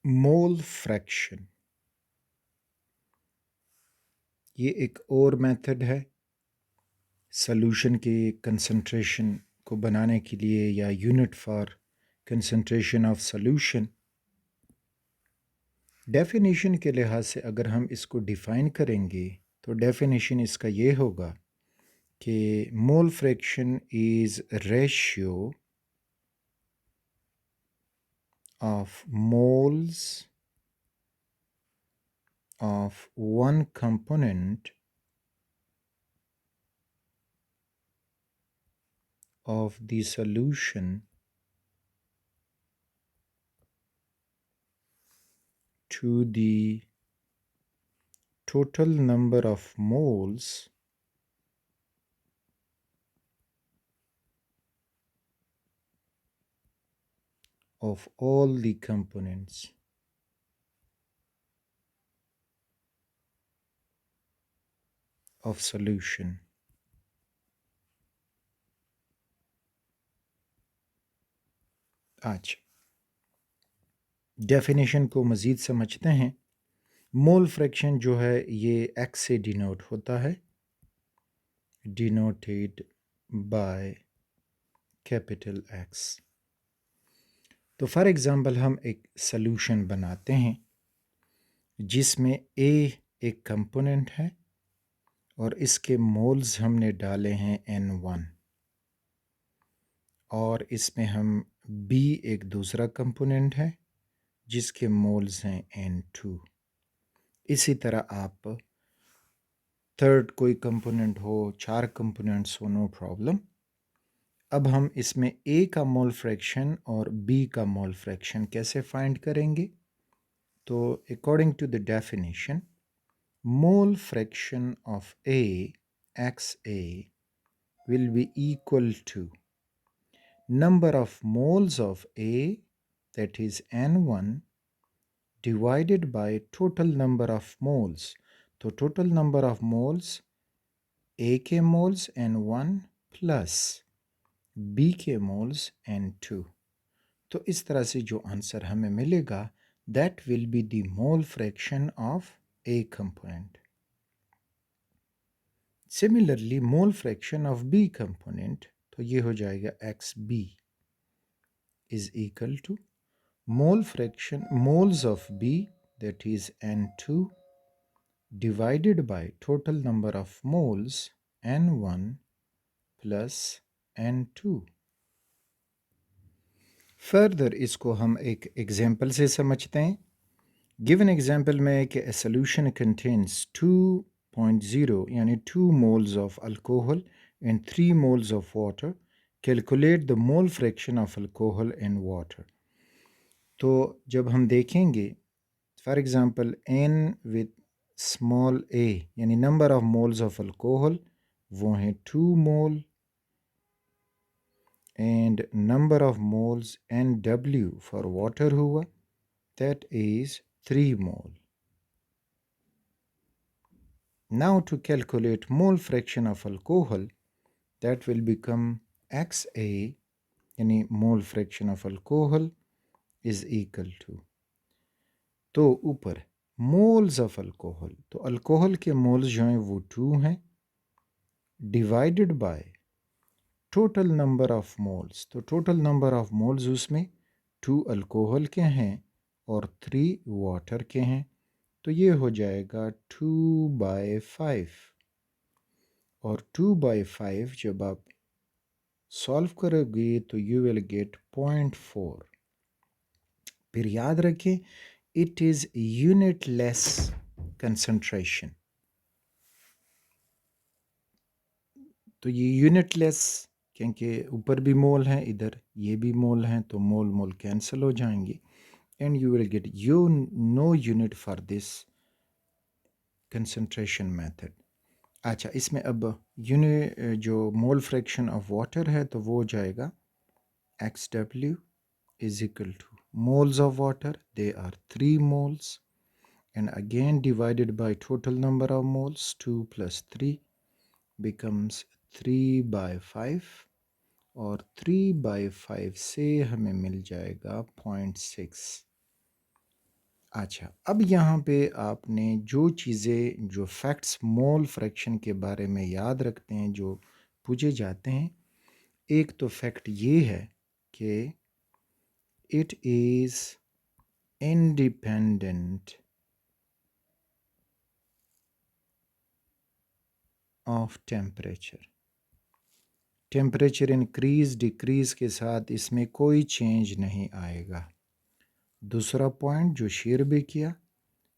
Mole fraction, ये एक और मेथड है सॉल्यूशन के कंसंट्रेशन को बनाने के लिए या unit for concentration of solution. Definition के लिहाज से अगर हम इसको डिफ़ाइन करेंगे तो डेफिनेशन इसका ये होगा कि mole fraction is ratio of moles of one component of the solution to the total number of moles of all the components of solution। आज डेफिनेशन को मज़ीद समझते हैं। मोल फ्रैक्शन जो है ये एक्स से डिनोट होता है, डिनोटेड बाय कैपिटल एक्स। तो फॉर एग्ज़ाम्पल हम एक सॉल्यूशन बनाते हैं जिसमें ए एक कंपोनेंट है और इसके मोल्स हमने डाले हैं N1 और इसमें हम B एक दूसरा कंपोनेंट है जिसके मोल्स हैं N2। इसी तरह आप थर्ड कोई कंपोनेंट हो, 4 कंपोनेंट्स हो, नो प्रॉब्लम। अब हम इसमें A का मोल फ्रैक्शन और B का मोल फ्रैक्शन कैसे फाइंड करेंगे? तो according to the definition, mole fraction of A XA will be equal to number of moles of A, that is N1, divided by total number of moles। तो total number of moles A के moles N1 plus B के moles N2। तो इस तरह से जो answer हमें मिलेगा that will be the mole fraction of A component। Similarly, mole fraction of B component, तो ये हो जाएगा XB is equal to mole fraction moles of B, that is N2, divided by total number of moles N1 plus N2। Further इसको हम एक example से समझते हैं। गिवन एग्जांपल में कि a solution contains 2.0 यानी 2 moles of alcohol and 3 moles of water, calculate the mole fraction of alcohol and water। तो जब हम देखेंगे for example n with small a यानी number of moles of alcohol वो हैं 2 mole and number of moles NW for water हुआ that is 3 mole. Now to calculate mole fraction of alcohol that will become XA यानी mole fraction of alcohol is equal to, तो ऊपर moles of alcohol, तो alcohol के moles जो हैं वो 2 हैं divided by total number of moles, तो टोटल नंबर ऑफ मोल्स उसमें 2 अल्कोहल के हैं और 3 वाटर के हैं, तो ये हो जाएगा 2/5 और 2/5 जब आप सॉल्व करोगे तो यू विल गेट 0.4। फिर याद रखें इट इज़ यूनिटलेस कंसंट्रेशन, तो ये यूनिटलेस क्योंकि ऊपर भी मोल हैं इधर ये भी मोल हैं तो मोल मोल कैंसिल हो जाएंगे and you will get you know unit for this concentration method. अच्छा इसमें अब यूनिट जो मोल फ्रैक्शन ऑफ वाटर है तो वो हो जाएगा XW is equal to moles of water, they are 3 moles and again divided by total number of moles 2 plus 3 becomes 3/5 और 3/5 से हमें मिल जाएगा 0.6। अच्छा, अब यहाँ पे आपने जो चीज़ें जो फैक्ट्स मोल फ्रैक्शन के बारे में याद रखते हैं, जो पूछे जाते हैं, एक तो फैक्ट ये है कि it is independent of temperature. Temperature increase decrease के साथ इसमें कोई चेंज नहीं आएगा। दूसरा पॉइंट जो शेयर भी किया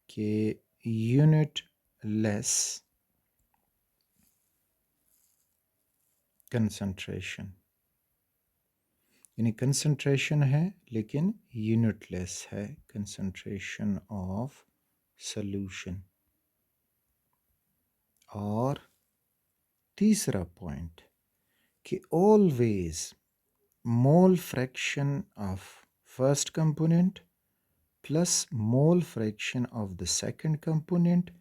कि यूनिट लेस कंसंट्रेशन, यानी कंसंट्रेशन है लेकिन यूनिटलेस है कंसंट्रेशन ऑफ सॉल्यूशन। और तीसरा पॉइंट कि always mole fraction of first component plus mole fraction of the second component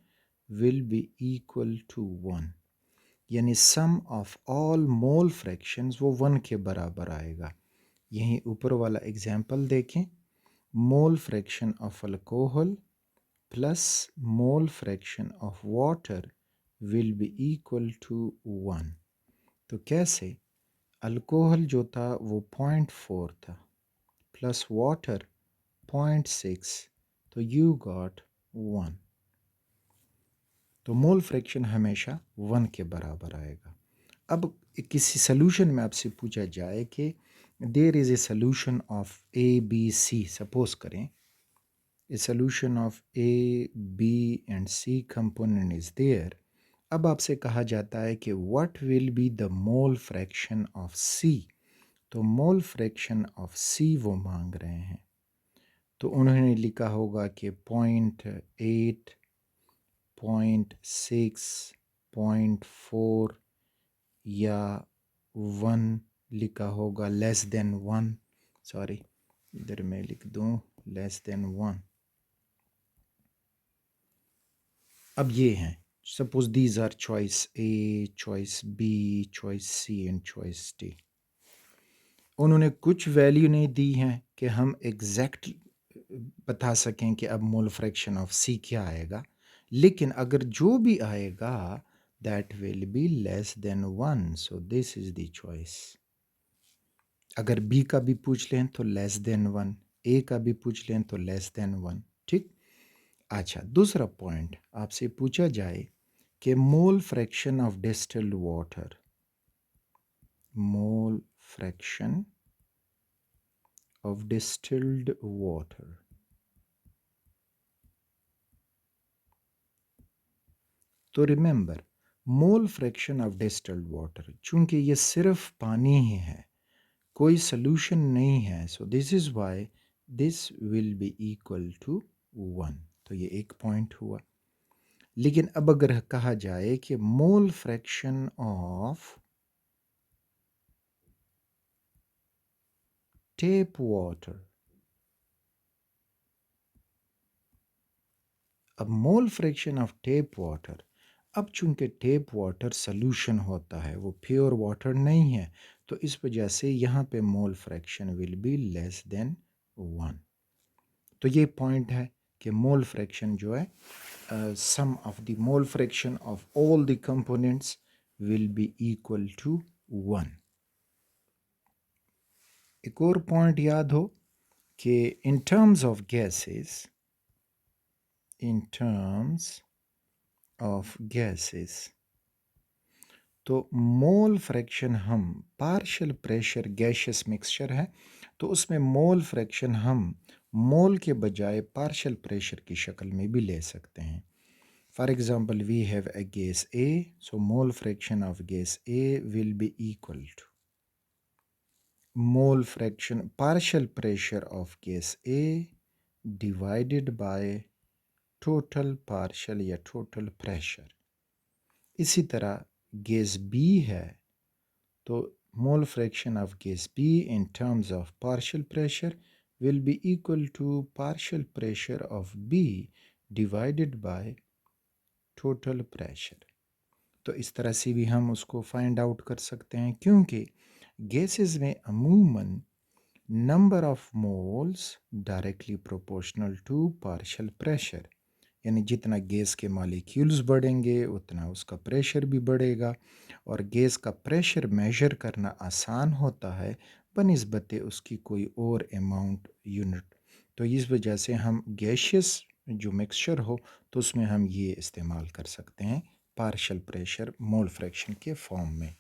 will be equal to 1, यानी sum of all mole fractions वो 1 के बराबर आएगा। यहीं ऊपर वाला एग्जाम्पल देखें, mole fraction of alcohol plus mole fraction of water will be equal to 1। तो कैसे? अल्कोहल जो था वो 0.4 था प्लस वाटर 0.6, तो यू गॉट 1। तो मोल फ्रैक्शन हमेशा 1 के बराबर आएगा। अब किसी सॉल्यूशन में आपसे पूछा जाए कि there is a solution of A B C, suppose करें a solution of A B and C component is there. अब आपसे कहा जाता है कि what will be the mole fraction of C. तो मोल फ्रैक्शन ऑफ सी वो मांग रहे हैं, तो उन्होंने लिखा होगा कि 0.8, 0.6, 0.4 या 1 लिखा होगा, लेस देन 1, सॉरी इधर मैं लिख दूं लेस देन 1। अब ये हैं, suppose these are choice A, choice B, choice C and choice D. उन्होंने कुछ वैल्यू नहीं दी हैं कि हम एग्जैक्ट बता सकें कि अब मोल फ्रैक्शन ऑफ सी क्या आएगा, लेकिन अगर जो भी आएगा that will be less than 1, so this is the choice. अगर बी का भी पूछ लें तो लेस देन 1, ए का भी पूछ लें तो लेस देन 1, ठीक। अच्छा, दूसरा पॉइंट आपसे पूछा जाए कि mole fraction of distilled water, mole fraction of distilled water, तो remember mole fraction of distilled water, चूंकि ये सिर्फ पानी ही है, कोई सोल्यूशन नहीं है, so this is why this will be equal to 1। तो ये एक पॉइंट हुआ। लेकिन अब अगर कहा जाए कि mole fraction of tap water, अब mole fraction of tap water, अब चूंकि टेप वाटर सॉल्यूशन होता है, वो प्योर वाटर नहीं है, तो इस वजह से यहाँ पे mole fraction will be less than 1। तो ये पॉइंट है कि मोल फ्रैक्शन जो है, sum of the mole fraction of all the components will be equal to 1। एक और पॉइंट याद हो कि in terms of gases, in terms of gases, तो मोल फ्रैक्शन हम पार्शियल प्रेशर गैशियस मिक्सचर है, तो उसमें मोल फ्रैक्शन हम मोल के बजाय पार्शियल प्रेशर की शक्ल में भी ले सकते हैं। For example we have a gas A, so mole fraction of gas A will be equal to mole fraction partial pressure of gas A divided by total partial या टोटल प्रेशर। इसी तरह गैस बी है, तो mole fraction of gas B in terms of partial pressure will be equal to partial pressure of B divided by total pressure। तो इस तरह से भी हम उसको फाइंड आउट कर सकते हैं, क्योंकि गैसेस में अमूमन number of moles directly proportional to partial pressure, यानी जितना गैस के मॉलिक्यूल्स बढ़ेंगे उतना उसका प्रेशर भी बढ़ेगा। और गैस का प्रेशर मेजर करना आसान होता है बनिस्बत उसकी कोई और अमाउंट यूनिट। तो इस वजह से हम गैशियस जो मिक्सचर हो तो उसमें हम ये इस्तेमाल कर सकते हैं पार्शियल प्रेशर मोल फ्रैक्शन के फॉर्म में।